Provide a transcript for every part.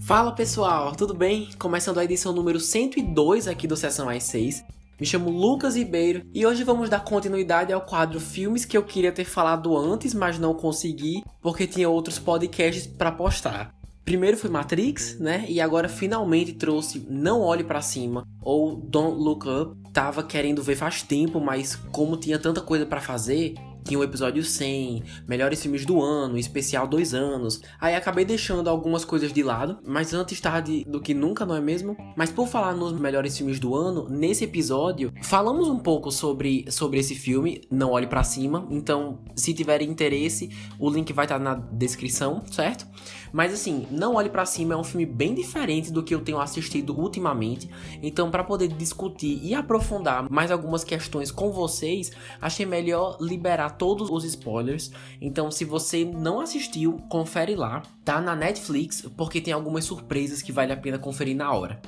Fala pessoal, tudo bem? Começando a edição número 102 aqui do Sessão às 6. Me chamo Lucas Ribeiro e hoje vamos dar continuidade ao quadro Filmes que eu queria ter falado antes, mas não consegui porque tinha outros podcasts para postar. Primeiro foi Matrix, né? E agora finalmente trouxe Não Olhe Pra Cima ou Don't Look Up. Tava querendo ver faz tempo, mas como tinha tanta coisa pra fazer, tinha o episódio 100, melhores filmes do ano, especial 2 anos. Aí acabei deixando algumas coisas de lado, mas antes tarde do que nunca, não é mesmo? Mas por falar nos melhores filmes do ano, nesse episódio, falamos um pouco sobre esse filme, Não Olhe Pra Cima. Então, se tiverem interesse, o link vai estar na descrição, certo? Mas assim, Não Olhe Pra Cima é um filme bem diferente do que eu tenho assistido ultimamente. Então, para poder discutir e aprofundar mais algumas questões com vocês, achei melhor liberar todos os spoilers. Então, se você não assistiu, confere lá. Tá na Netflix, porque tem algumas surpresas que vale a pena conferir na hora.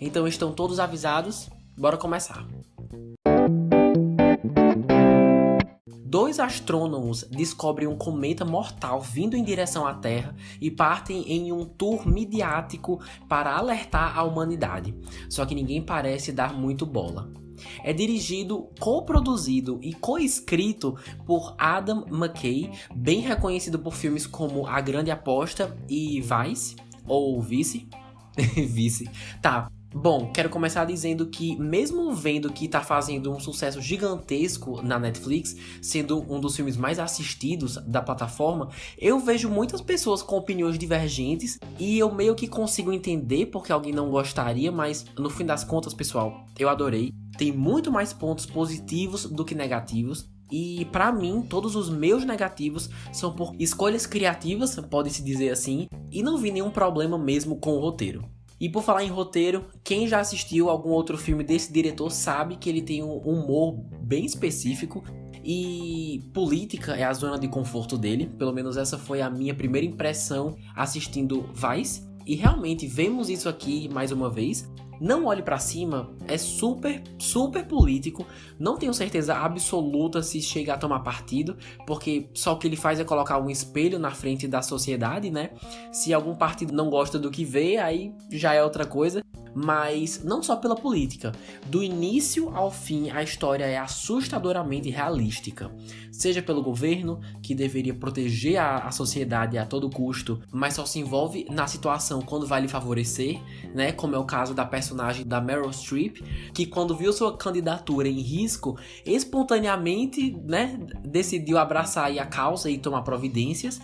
Então, estão todos avisados? Bora começar. 2 astrônomos descobrem um cometa mortal vindo em direção à Terra e partem em um tour midiático para alertar a humanidade. Só que ninguém parece dar muito bola. É dirigido, coproduzido e coescrito por Adam McKay, bem reconhecido por filmes como A Grande Aposta e Vice, ou Vice. Vice. Tá. Bom, quero começar dizendo que, mesmo vendo que tá fazendo um sucesso gigantesco na Netflix, sendo um dos filmes mais assistidos da plataforma, eu vejo muitas pessoas com opiniões divergentes e eu meio que consigo entender porque alguém não gostaria, mas no fim das contas, pessoal, eu adorei. Tem muito mais pontos positivos do que negativos. E pra mim, todos os meus negativos são por escolhas criativas, pode-se dizer assim, e não vi nenhum problema mesmo com o roteiro. E por falar em roteiro, quem já assistiu algum outro filme desse diretor sabe que ele tem um humor bem específico e política é a zona de conforto dele. Pelo menos essa foi a minha primeira impressão assistindo Vice. E realmente vemos isso aqui mais uma vez. Não Olhe Pra Cima é super político. Não tenho certeza absoluta se chega a tomar partido, porque só o que ele faz é colocar um espelho na frente da sociedade, né? Se algum partido não gosta do que vê, aí já é outra coisa. Mas não só pela política. Do início ao fim, a história é assustadoramente realística. Seja pelo governo, que deveria proteger a sociedade a todo custo, mas só se envolve na situação quando vai lhe favorecer, né? Como é o caso da personagem da Meryl Streep, que quando viu sua candidatura em risco, espontaneamente, né, decidiu abraçar aí a causa e tomar providências.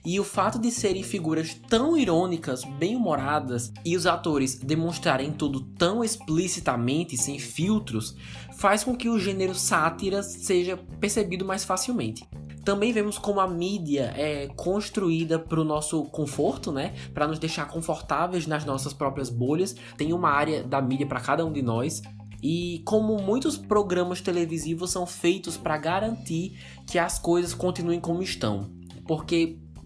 E o fato de serem figuras tão irônicas, bem-humoradas, e os atores demonstrarem tudo tão explicitamente, sem filtros, faz com que o gênero sátira seja percebido mais facilmente. Também vemos como a mídia é construída para o nosso conforto, né? Para nos deixar confortáveis nas nossas próprias bolhas. Tem uma área da mídia para cada um de nós. E como muitos programas televisivos são feitos para garantir que as coisas continuem como estão.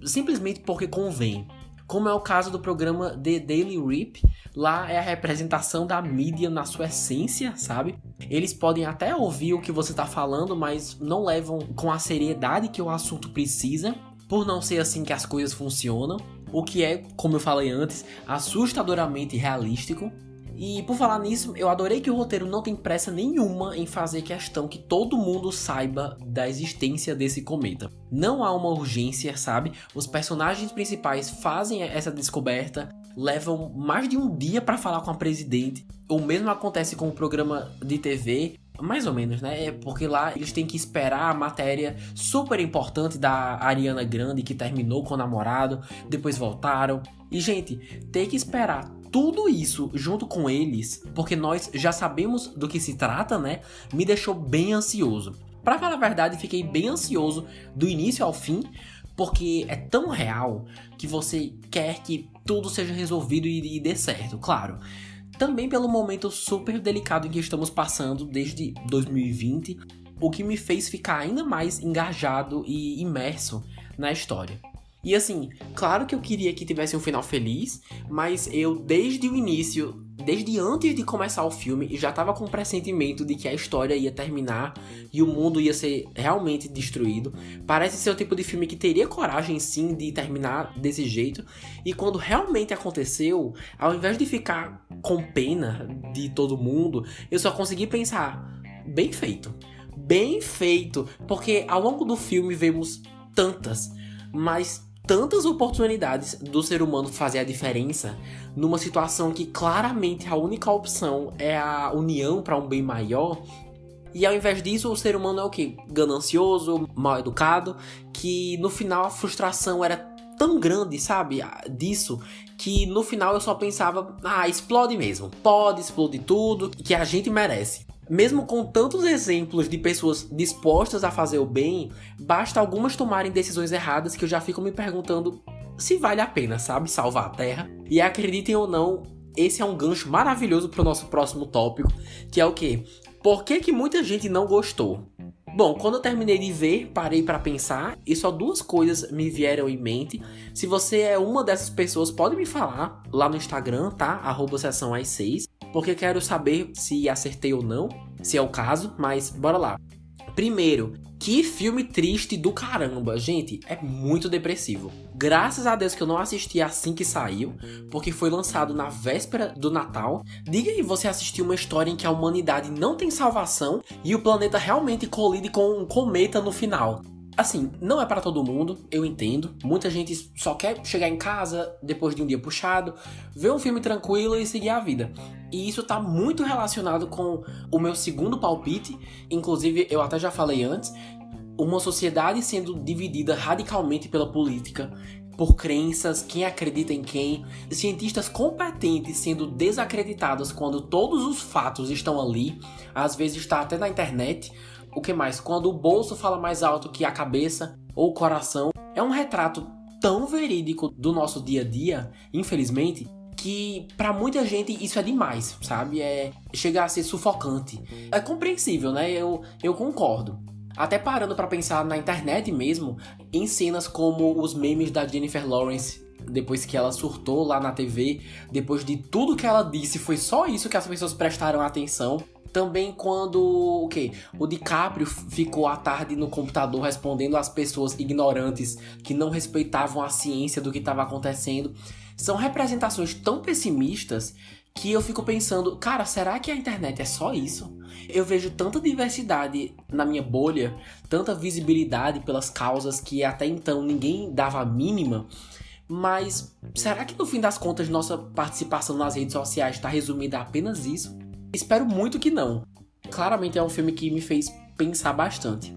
Simplesmente porque convém. Como é o caso do programa The Daily Rip, lá é a representação da mídia na sua essência, sabe? Eles podem até ouvir o que você está falando, mas não levam com a seriedade que o assunto precisa, por não ser assim que as coisas funcionam, o que é, como eu falei antes, assustadoramente realístico. E por falar nisso, eu adorei que o roteiro não tem pressa nenhuma em fazer questão que todo mundo saiba da existência desse cometa. Não há uma urgência, sabe? Os personagens principais fazem essa descoberta, levam mais de um dia para falar com a presidente. O mesmo acontece com o programa de TV, mais ou menos, né? Porque lá eles têm que esperar a matéria super importante da Ariana Grande, que terminou com o namorado, depois voltaram. E, gente, ter que esperar tudo isso junto com eles, porque nós já sabemos do que se trata, né? Me deixou bem ansioso. Pra falar a verdade, fiquei bem ansioso do início ao fim, porque é tão real que você quer que tudo seja resolvido e dê certo, claro. Também pelo momento super delicado em que estamos passando desde 2020, o que me fez ficar ainda mais engajado e imerso na história. E assim, claro que eu queria que tivesse um final feliz, mas eu desde o início desde antes de começar o filme, já tava com um pressentimento de que a história ia terminar e o mundo ia ser realmente destruído. Parece ser o tipo de filme que teria coragem, sim, de terminar desse jeito. E quando realmente aconteceu, ao invés de ficar com pena de todo mundo, eu só consegui pensar, bem feito. Bem feito, porque ao longo do filme vemos tantas oportunidades do ser humano fazer a diferença numa situação que claramente a única opção é a união para um bem maior. E ao invés disso, o ser humano é o quê? Ganancioso, mal educado, que no final a frustração era tão grande, sabe? Disso, que no final eu só pensava, explode mesmo. Pode explodir tudo, que a gente merece. Mesmo com tantos exemplos de pessoas dispostas a fazer o bem, basta algumas tomarem decisões erradas que eu já fico me perguntando se vale a pena, sabe? Salvar a Terra. E acreditem ou não, esse é um gancho maravilhoso para o nosso próximo tópico, que é o quê? Por que muita gente não gostou? Bom, quando eu terminei de ver, parei para pensar e só 2 coisas me vieram em mente. Se você é uma dessas pessoas, pode me falar lá no Instagram, tá? @sessãoas6. Porque quero saber se acertei ou não, se é o caso, mas bora lá. Primeiro, que filme triste do caramba, gente, é muito depressivo. Graças a Deus que eu não assisti assim que saiu, porque foi lançado na véspera do Natal. Diga aí, você assistiu uma história em que a humanidade não tem salvação e o planeta realmente colide com um cometa no final. Assim, não é pra todo mundo, eu entendo. Muita gente só quer chegar em casa depois de um dia puxado, ver um filme tranquilo e seguir a vida. E isso tá muito relacionado com o meu segundo palpite. Inclusive, eu até já falei antes, uma sociedade sendo dividida radicalmente pela política, por crenças, quem acredita em quem, cientistas competentes sendo desacreditados quando todos os fatos estão ali, às vezes está até na internet. O que mais? Quando o bolso fala mais alto que a cabeça ou o coração. É um retrato tão verídico do nosso dia a dia, infelizmente, que pra muita gente isso é demais, sabe? Chega a ser sufocante. É compreensível, né? Eu concordo. Até parando pra pensar na internet mesmo, em cenas como os memes da Jennifer Lawrence, depois que ela surtou lá na TV, depois de tudo que ela disse, foi só isso que as pessoas prestaram atenção. Também quando o DiCaprio ficou à tarde no computador respondendo às pessoas ignorantes que não respeitavam a ciência do que estava acontecendo. São representações tão pessimistas que eu fico pensando, cara, será que a internet é só isso? Eu vejo tanta diversidade na minha bolha, tanta visibilidade pelas causas que até então ninguém dava a mínima. Mas será que no fim das contas nossa participação nas redes sociais está resumida a apenas isso? Espero muito que não. Claramente é um filme que me fez pensar bastante.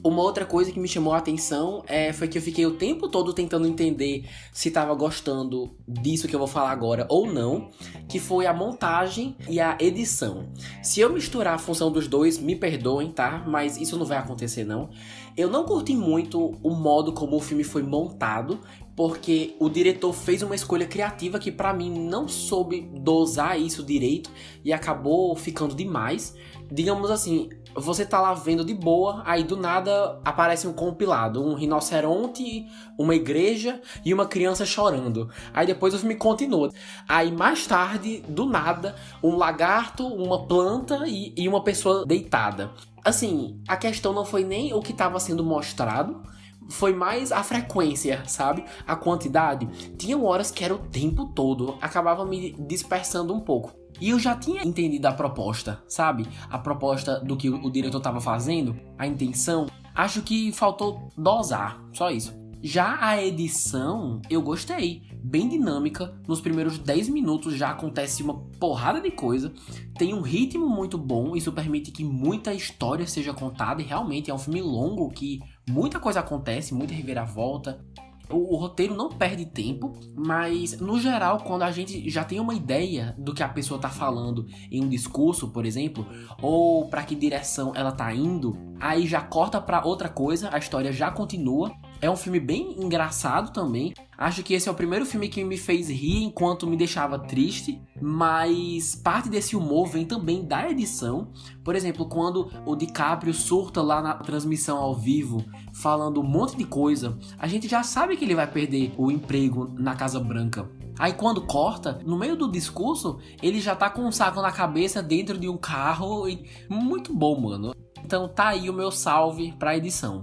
Uma outra coisa que me chamou a atenção foi que eu fiquei o tempo todo tentando entender se estava gostando disso que eu vou falar agora ou não, que foi a montagem e a edição. Se eu misturar a função dos dois, me perdoem, tá? Mas isso não vai acontecer, não. Eu não curti muito o modo como o filme foi montado, porque o diretor fez uma escolha criativa que pra mim não soube dosar isso direito e acabou ficando demais. Digamos assim, você tá lá vendo de boa, aí do nada aparece um compilado, um rinoceronte, uma igreja e uma criança chorando. Aí depois o filme continua. Aí mais tarde, do nada, um lagarto, uma planta e uma pessoa deitada. Assim, a questão não foi nem o que estava sendo mostrado, foi mais a frequência, sabe? A quantidade. Tinham horas que era o tempo todo, acabava me dispersando um pouco. E eu já tinha entendido a proposta, sabe? A proposta do que o diretor estava fazendo, a intenção. Acho que faltou dosar, só isso. Já a edição, eu gostei. Bem dinâmica, nos primeiros 10 minutos já acontece uma porrada de coisa. Tem um ritmo muito bom, isso permite que muita história seja contada. E realmente é um filme longo que muita coisa acontece, muita reviravolta. O roteiro não perde tempo, mas no geral, quando a gente já tem uma ideia do que a pessoa tá falando em um discurso, por exemplo, ou para que direção ela tá indo, aí já corta para outra coisa, a história já continua. É um filme bem engraçado também. Acho que esse é o primeiro filme que me fez rir enquanto me deixava triste, mas parte desse humor vem também da edição. Por exemplo, quando o DiCaprio surta lá na transmissão ao vivo, falando um monte de coisa, a gente já sabe que ele vai perder o emprego na Casa Branca. Aí quando corta, no meio do discurso, ele já tá com um saco na cabeça dentro de um carro. E... muito bom, mano. Então tá aí o meu salve pra edição.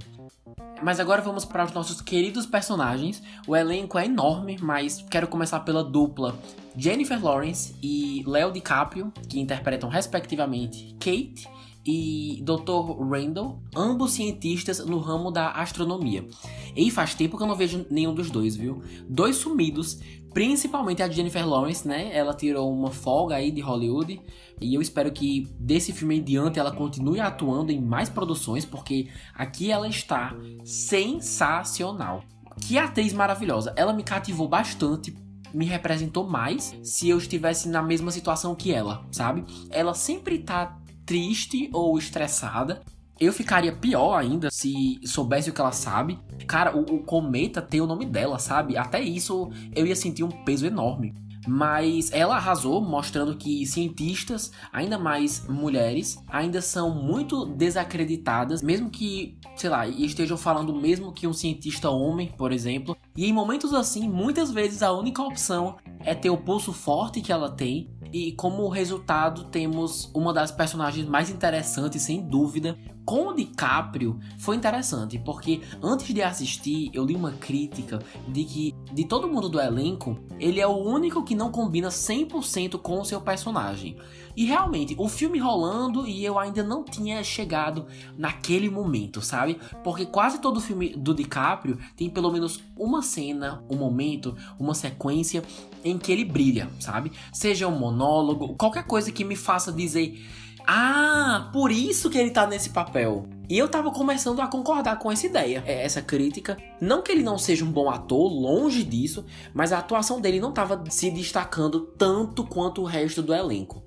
Mas agora vamos para os nossos queridos personagens. O elenco é enorme, mas quero começar pela dupla Jennifer Lawrence e Leo DiCaprio, que interpretam respectivamente Kate e Dr. Randall, ambos cientistas no ramo da astronomia. E faz tempo que eu não vejo nenhum dos dois, viu? Dois sumidos, principalmente a Jennifer Lawrence, né? Ela tirou uma folga aí de Hollywood e eu espero que desse filme em diante ela continue atuando em mais produções, porque aqui ela está sensacional. Que atriz maravilhosa, ela me cativou bastante, me representou mais se eu estivesse na mesma situação que ela, sabe? Ela sempre tá triste ou estressada. Eu ficaria pior ainda se soubesse o que ela sabe. Cara, o cometa tem o nome dela, sabe? Até isso eu ia sentir um peso enorme. Mas ela arrasou, mostrando que cientistas, ainda mais mulheres, ainda são muito desacreditadas, mesmo que, sei lá, estejam falando mesmo que um cientista homem, por exemplo. E em momentos assim, muitas vezes a única opção é ter o pulso forte que ela tem. E como resultado temos uma das personagens mais interessantes, sem dúvida. Com o DiCaprio foi interessante, porque antes de assistir eu li uma crítica de que de todo mundo do elenco, ele é o único que não combina 100% com o seu personagem. E realmente, o filme rolando e eu ainda não tinha chegado naquele momento, sabe? Porque quase todo filme do DiCaprio tem pelo menos uma cena, um momento, uma sequência em que ele brilha, sabe? Seja um monólogo, qualquer coisa que me faça dizer: ah, por isso que ele tá nesse papel. E eu tava começando a concordar com essa ideia, essa crítica. Não que ele não seja um bom ator, longe disso, mas a atuação dele não tava se destacando tanto quanto o resto do elenco.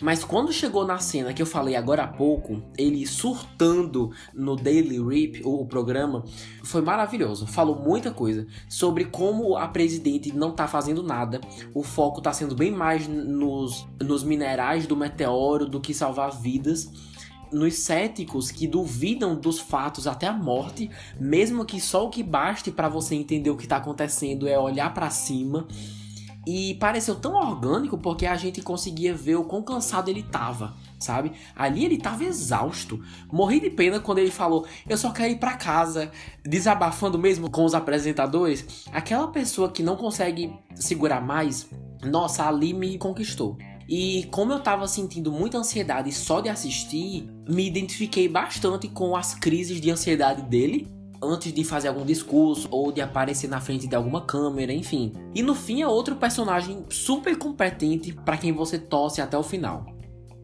Mas quando chegou na cena que eu falei agora há pouco, ele surtando no Daily Rip, o programa, foi maravilhoso. Falou muita coisa sobre como a presidente não tá fazendo nada. O foco tá sendo bem mais nos minerais do meteoro do que salvar vidas. Nos céticos que duvidam dos fatos até a morte, mesmo que só o que baste para você entender o que tá acontecendo é olhar para cima. E pareceu tão orgânico porque a gente conseguia ver o quão cansado ele tava, sabe? Ali ele tava exausto. Morri de pena quando ele falou: eu só quero ir pra casa, desabafando mesmo com os apresentadores. Aquela pessoa que não consegue segurar mais, nossa, ali me conquistou. E como eu tava sentindo muita ansiedade só de assistir, me identifiquei bastante com as crises de ansiedade dele antes de fazer algum discurso ou de aparecer na frente de alguma câmera, enfim. E no fim é outro personagem super competente para quem você torce até o final.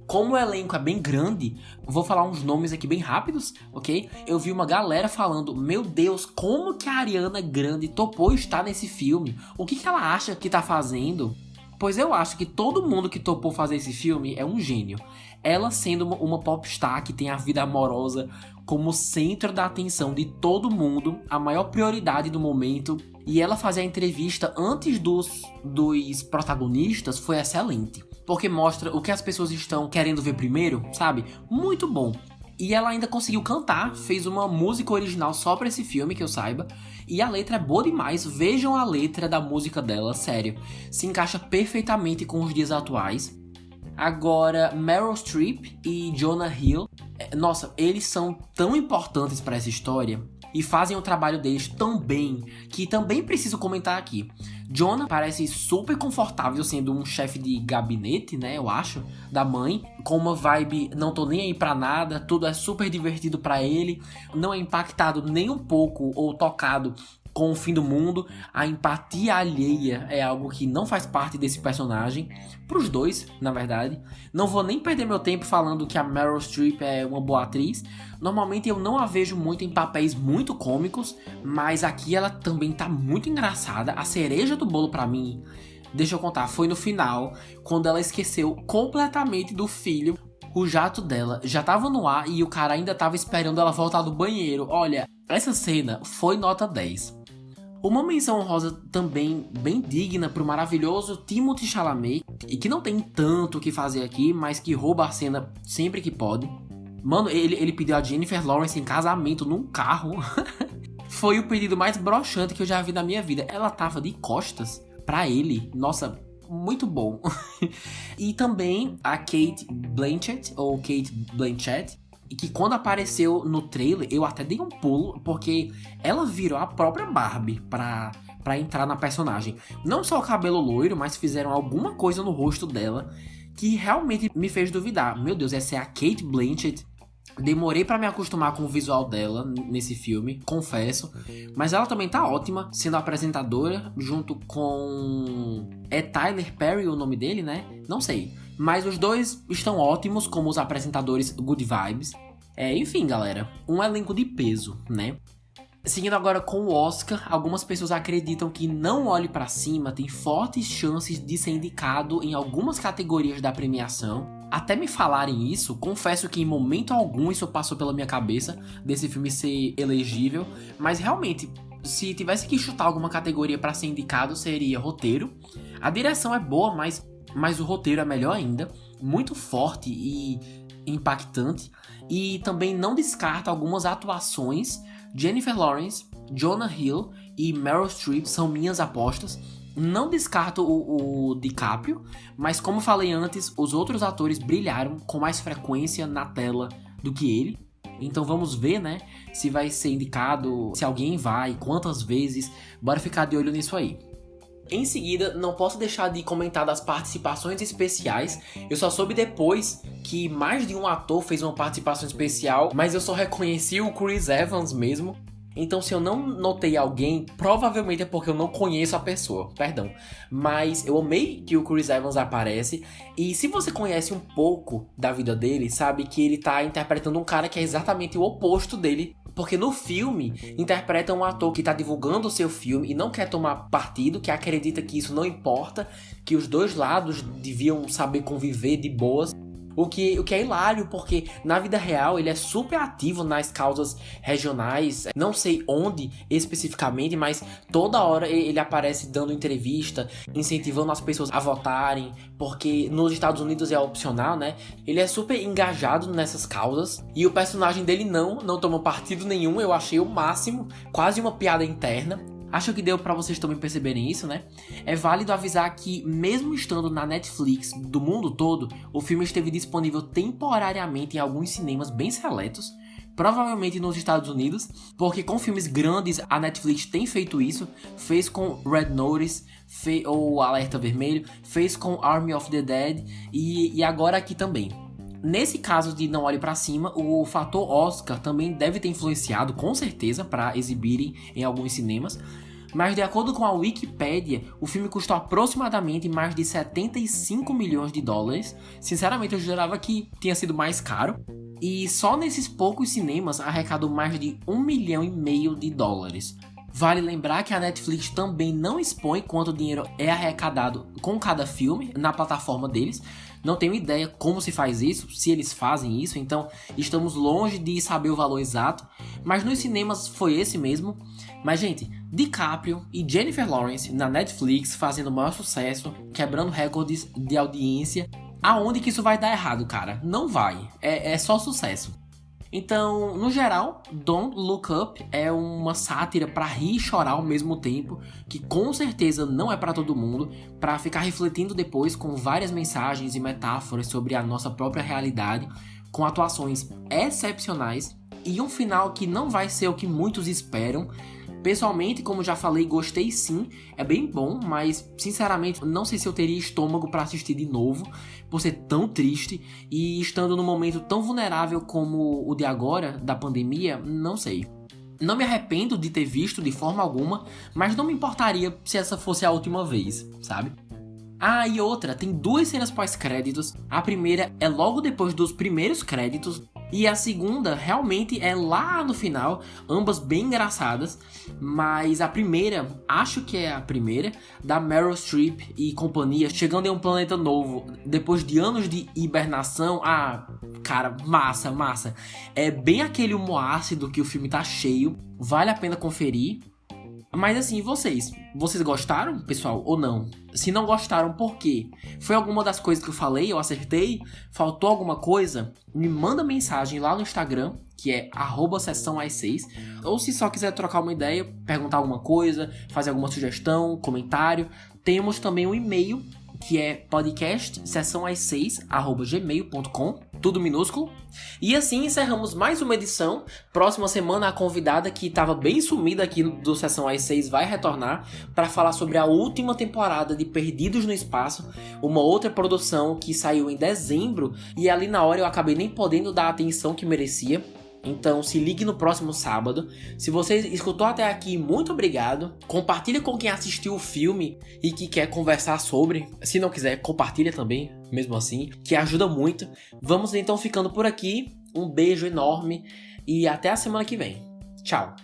Como o elenco é bem grande, vou falar uns nomes aqui bem rápidos, ok? Eu vi uma galera falando: meu Deus, como que a Ariana Grande topou estar nesse filme? O que ela acha que tá fazendo? Pois eu acho que todo mundo que topou fazer esse filme é um gênio. Ela sendo uma popstar que tem a vida amorosa como centro da atenção de todo mundo, a maior prioridade do momento, e ela fazer a entrevista antes dos protagonistas foi excelente, porque mostra o que as pessoas estão querendo ver primeiro, sabe? Muito bom. E ela ainda conseguiu cantar, fez uma música original só pra esse filme, que eu saiba. E a letra é boa demais, vejam a letra da música dela, sério. Se encaixa perfeitamente com os dias atuais. Agora, Meryl Streep e Jonah Hill, nossa, eles são tão importantes pra essa história e fazem o trabalho deles tão bem, que também preciso comentar aqui. Jonah parece super confortável sendo um chefe de gabinete, né, eu acho, da mãe, com uma vibe não tô nem aí pra nada, tudo é super divertido pra ele, não é impactado nem um pouco ou tocado com o fim do mundo. A empatia alheia é algo que não faz parte desse personagem, pros dois, na verdade. Não vou nem perder meu tempo falando que a Meryl Streep é uma boa atriz. Normalmente eu não a vejo muito em papéis muito cômicos, mas aqui ela também tá muito engraçada. A cereja do bolo pra mim, deixa eu contar, foi no final, quando ela esqueceu completamente do filho. O jato dela já tava no ar e o cara ainda tava esperando ela voltar do banheiro. Olha, essa cena foi nota 10. Uma menção honrosa também bem digna pro maravilhoso Timothée Chalamet, e que não tem tanto o que fazer aqui, mas que rouba a cena sempre que pode. Mano, ele pediu a Jennifer Lawrence em casamento num carro. Foi o pedido mais broxante que eu já vi na minha vida. Ela tava de costas pra ele, nossa, muito bom. E também a Cate Blanchett, ou Cate Blanchett, e que quando apareceu no trailer, eu até dei um pulo, porque ela virou a própria Barbie pra entrar na personagem. Não só o cabelo loiro, mas fizeram alguma coisa no rosto dela que realmente me fez duvidar. Meu Deus, essa é a Cate Blanchett? Demorei pra me acostumar com o visual dela nesse filme, confesso. Mas ela também tá ótima, sendo apresentadora, junto com... É Tyler Perry o nome dele, né? Não sei. Mas os dois estão ótimos como os apresentadores Good Vibes. Enfim, galera, um elenco de peso, né? Seguindo agora com o Oscar, algumas pessoas acreditam que Não Olhe Pra Cima tem fortes chances de ser indicado em algumas categorias da premiação. Até me falarem isso, confesso que em momento algum isso passou pela minha cabeça, desse filme ser elegível, mas realmente, se tivesse que chutar alguma categoria pra ser indicado, seria roteiro. A direção é boa, mas o roteiro é melhor ainda, muito forte e impactante, e também não descarta algumas atuações. Jennifer Lawrence, Jonah Hill e Meryl Streep são minhas apostas. Não descarto o DiCaprio, mas como falei antes, os outros atores brilharam com mais frequência na tela do que ele. Então vamos ver, né, se vai ser indicado, se alguém vai, quantas vezes. Bora ficar de olho nisso aí. Em seguida, não posso deixar de comentar das participações especiais. Eu só soube depois que mais de um ator fez uma participação especial, mas eu só reconheci o Chris Evans mesmo. Então, se eu não notei alguém, provavelmente é porque eu não conheço a pessoa, perdão. Mas eu amei que o Chris Evans aparece. E se você conhece um pouco da vida dele, sabe que ele tá interpretando um cara que é exatamente o oposto dele. Porque no filme, interpreta um ator que tá divulgando o seu filme e não quer tomar partido, que acredita que isso não importa, que os dois lados deviam saber conviver de boas. O que é hilário, porque na vida real ele é super ativo nas causas regionais, não sei onde especificamente, mas toda hora ele aparece dando entrevista, incentivando as pessoas a votarem, porque nos Estados Unidos é opcional, né? Ele é super engajado nessas causas, e o personagem dele não tomou partido nenhum, eu achei o máximo, quase uma piada interna. Acho que deu pra vocês também perceberem isso, né? É válido avisar que, mesmo estando na Netflix do mundo todo, o filme esteve disponível temporariamente em alguns cinemas bem seletos, provavelmente nos Estados Unidos, porque com filmes grandes a Netflix tem feito isso, fez com Red Notice, ou Alerta Vermelho, fez com Army of the Dead e agora aqui também. Nesse caso de Não Olhe Pra Cima, o fator Oscar também deve ter influenciado, com certeza, para exibirem em alguns cinemas. Mas de acordo com a Wikipedia, o filme custou aproximadamente mais de 75 milhões de dólares. Sinceramente, eu jurava que tinha sido mais caro. E só nesses poucos cinemas arrecadou mais de 1,5 milhão de dólares. Vale lembrar que a Netflix também não expõe quanto dinheiro é arrecadado com cada filme na plataforma deles. Não tenho ideia como se faz isso, se eles fazem isso, então estamos longe de saber o valor exato. Mas nos cinemas foi esse mesmo. Mas, gente, DiCaprio e Jennifer Lawrence na Netflix fazendo o maior sucesso, quebrando recordes de audiência. Aonde que isso vai dar errado, cara? Não vai. É só sucesso. Então, no geral, Don't Look Up é uma sátira pra rir e chorar ao mesmo tempo, que com certeza não é pra todo mundo, pra ficar refletindo depois com várias mensagens e metáforas sobre a nossa própria realidade, com atuações excepcionais e um final que não vai ser o que muitos esperam. Pessoalmente, como já falei, gostei sim, é bem bom, mas sinceramente não sei se eu teria estômago pra assistir de novo, por ser tão triste e estando num momento tão vulnerável como o de agora, da pandemia, não sei. Não me arrependo de ter visto de forma alguma, mas não me importaria se essa fosse a última vez, sabe? Ah, e outra, tem 2 cenas pós-créditos. A primeira é logo depois dos primeiros créditos, e a segunda realmente é lá no final, ambas bem engraçadas. Mas a primeira, acho que é a primeira, da Meryl Streep e companhia, chegando em um planeta novo, depois de anos de hibernação. Ah, cara, massa. É bem aquele humor ácido que o filme tá cheio, vale a pena conferir. Mas assim, vocês gostaram, pessoal, ou não? Se não gostaram, por quê? Foi alguma das coisas que eu falei, eu acertei? Faltou alguma coisa? Me manda mensagem lá no Instagram, que é @sessãoas6. Ou se só quiser trocar uma ideia, perguntar alguma coisa, fazer alguma sugestão, comentário. Temos também um e-mail, que é podcastsessãoas6@gmail.com, tudo minúsculo. E assim encerramos mais uma edição. Próxima semana a convidada, que estava bem sumida aqui do Sessão às 6, vai retornar para falar sobre a última temporada de Perdidos no Espaço, uma outra produção que saiu em dezembro e ali na hora eu acabei nem podendo dar a atenção que merecia. Então se ligue no próximo sábado. Se você escutou até aqui, muito obrigado. Compartilha com quem assistiu o filme e que quer conversar sobre. Se não quiser, compartilha também, mesmo assim, que ajuda muito. Vamos então ficando por aqui. Um beijo enorme e até a semana que vem. Tchau!